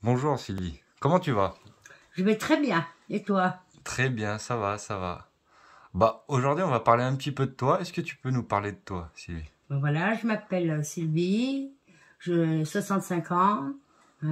Bonjour Sylvie, comment tu vas? Je vais très bien. Et toi? Très bien, ça va, ça va. Bah, aujourd'hui on va parler un petit peu de toi. Est-ce que tu peux nous parler de toi, Sylvie? Ben voilà, je m'appelle Sylvie, j'ai 65 ans.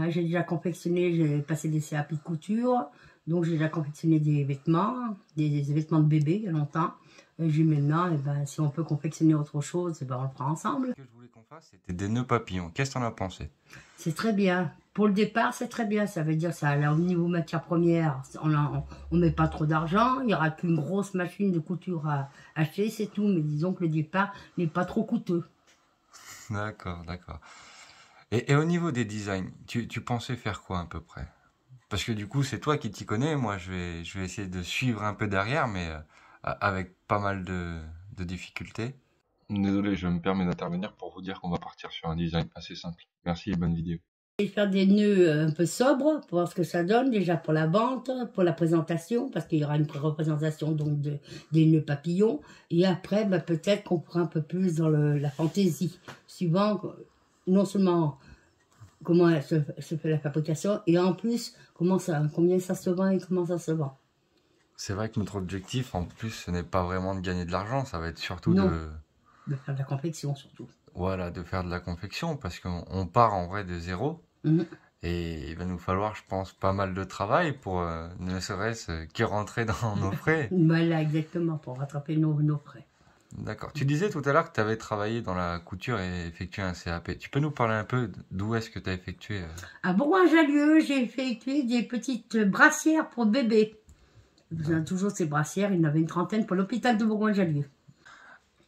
J'ai déjà confectionné, j'ai passé des CAP de couture, donc j'ai déjà confectionné des vêtements de bébé il y a longtemps. Et j'ai maintenant, et ben, si on peut confectionner autre chose, eh ben, on le fera ensemble. Ce que je voulais qu'on fasse, c'était des nœuds papillons. Qu'est-ce que t'en as pensé? C'est très bien. Pour le départ, c'est très bien. Ça veut dire ça. Là, au niveau matière première, on met pas trop d'argent. Il y aura qu'une grosse machine de couture à acheter, c'est tout. Mais disons que le départ n'est pas trop coûteux. D'accord, d'accord. Et au niveau des designs, tu pensais faire quoi à peu près? Parce que du coup, c'est toi qui t'y connais. Moi, je vais essayer de suivre un peu derrière, mais avec pas mal de difficultés. Désolé, je me permets d'intervenir pour vous dire qu'on va partir sur un design assez simple. Merci et bonne vidéo. Et faire des nœuds un peu sobres pour voir ce que ça donne, déjà pour la vente, pour la présentation, parce qu'il y aura une représentation donc des nœuds papillons. Et après, bah, peut-être qu'on pourra un peu plus dans la fantaisie, suivant non seulement comment se fait la fabrication, et en plus, combien ça se vend et comment ça se vend. C'est vrai que notre objectif, en plus, ce n'est pas vraiment de gagner de l'argent, ça va être surtout Non, de faire de la confection surtout. voilà, de faire de la confection, parce qu'on part en vrai de zéro, Mhm. et il va nous falloir, je pense, pas mal de travail pour ne serait-ce qu'y rentrer dans nos frais. Voilà, exactement, pour rattraper nos frais. D'accord. Tu disais tout à l'heure que tu avais travaillé dans la couture et effectué un CAP. Tu peux nous parler un peu d'où est-ce que tu as effectué À Bourgoin-Jallieu, j'ai effectué des petites brassières pour bébés. Vous avez toujours ces brassières, il y en avait une trentaine pour l'hôpital de Bourgoin-Jallieu.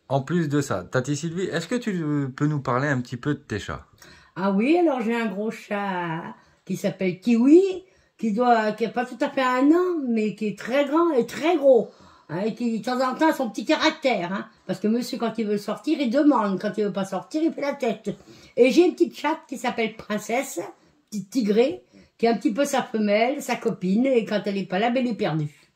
En plus de ça, Tati Sylvie, est-ce que tu peux nous parler un petit peu de tes chats? Ah oui, alors j'ai un gros chat qui s'appelle Kiwi, qui a pas tout à fait un an, mais qui est très grand et très gros. Hein, et qui, de temps en temps, a son petit caractère. Hein, parce que monsieur, quand il veut sortir, il demande. Quand il veut pas sortir, il fait la tête. Et j'ai une petite chatte qui s'appelle Princesse, petite tigrée, qui est un petit peu sa femelle, sa copine, et quand elle est pas là, ben, elle est perdue.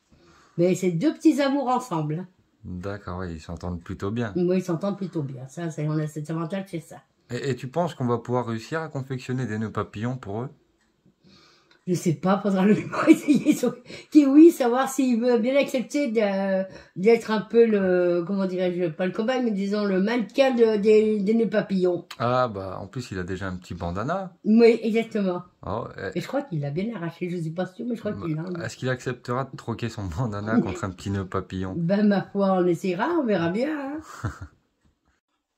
Mais c'est deux petits amours ensemble. Hein. D'accord, oui, ils s'entendent plutôt bien. Moi, ils s'entendent plutôt bien. Ça, on a cet avantage, c'est ça. Et tu penses qu'on va pouvoir réussir à confectionner des nœuds papillons pour eux? Je sais pas, faudra le essayer sur Kiwi, savoir s'il veut bien accepter d'être un peu le, comment dirais-je, pas le cobaye, mais disons le mannequin des nœuds papillons. Ah bah en plus il a déjà un petit bandana. Oui, exactement. Oh, Et je crois qu'il l'a bien arraché, je suis pas sûre, mais je crois qu'il l'a. est-ce qu'il acceptera de troquer son bandana contre un petit nœud papillon? Ben, ma foi, on essaiera, on verra bien. Hein.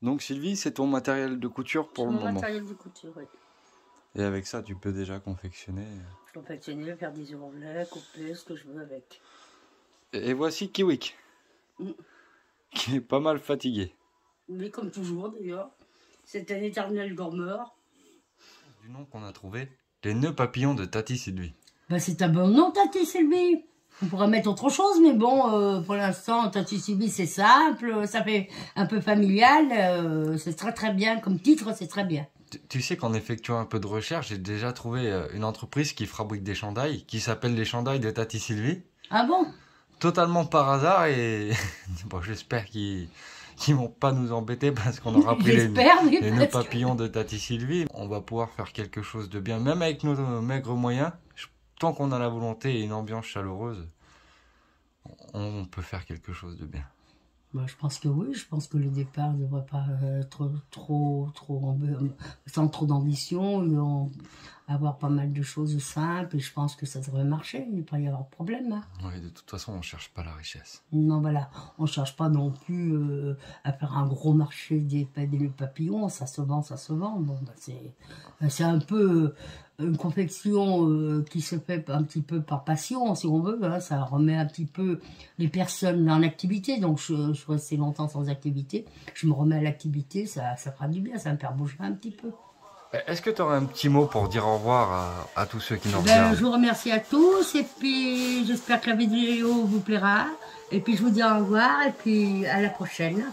Donc Sylvie, c'est ton matériel de couture pour le Mon moment. matériel de couture, oui. Et avec ça, tu peux déjà confectionner. Confectionner, faire des ourlets, couper ce que je veux avec. Et voici Kiwik, qui est pas mal fatigué. Mais comme toujours d'ailleurs, c'est un éternel dormeur. Du nom qu'on a trouvé, les nœuds papillons de Tati Sylvie. Ben, c'est un bon nom, Tati Sylvie. On pourrait mettre autre chose, mais bon, pour l'instant, Tati Sylvie, c'est simple, ça fait un peu familial, c'est très très bien, comme titre, c'est très bien. Tu sais qu'en effectuant un peu de recherche, j'ai déjà trouvé une entreprise qui fabrique des chandails, qui s'appelle les chandails de Tati Sylvie. Ah bon? Totalement par hasard et bon, j'espère qu'ils vont pas nous embêter parce qu'on aura pris les nœuds papillons de Tati Sylvie. On va pouvoir faire quelque chose de bien, même avec nos maigres moyens. Tant qu'on a la volonté et une ambiance chaleureuse, on peut faire quelque chose de bien. Bah, je pense que oui, je pense que le départ ne devrait pas être sans trop d'ambition, avoir pas mal de choses simples, et je pense que ça devrait marcher, il ne peut pas y avoir de problème. Hein. Oui, de toute façon, on ne cherche pas la richesse. Non, voilà, on ne cherche pas non plus à faire un gros marché des papillons, ça se vend, ça se vend. Bon, bah, c'est un peu une confection qui se fait un petit peu par passion, si on veut. Hein, ça remet un petit peu les personnes en activité. Donc, je suis restée longtemps sans activité. Je me remets à l'activité, ça fera du bien, ça me faire bouger un petit peu. Est-ce que tu aurais un petit mot pour dire au revoir à tous ceux qui nous regardent? Je vous remercie à tous et puis j'espère que la vidéo vous plaira. Et puis je vous dis au revoir et puis à la prochaine.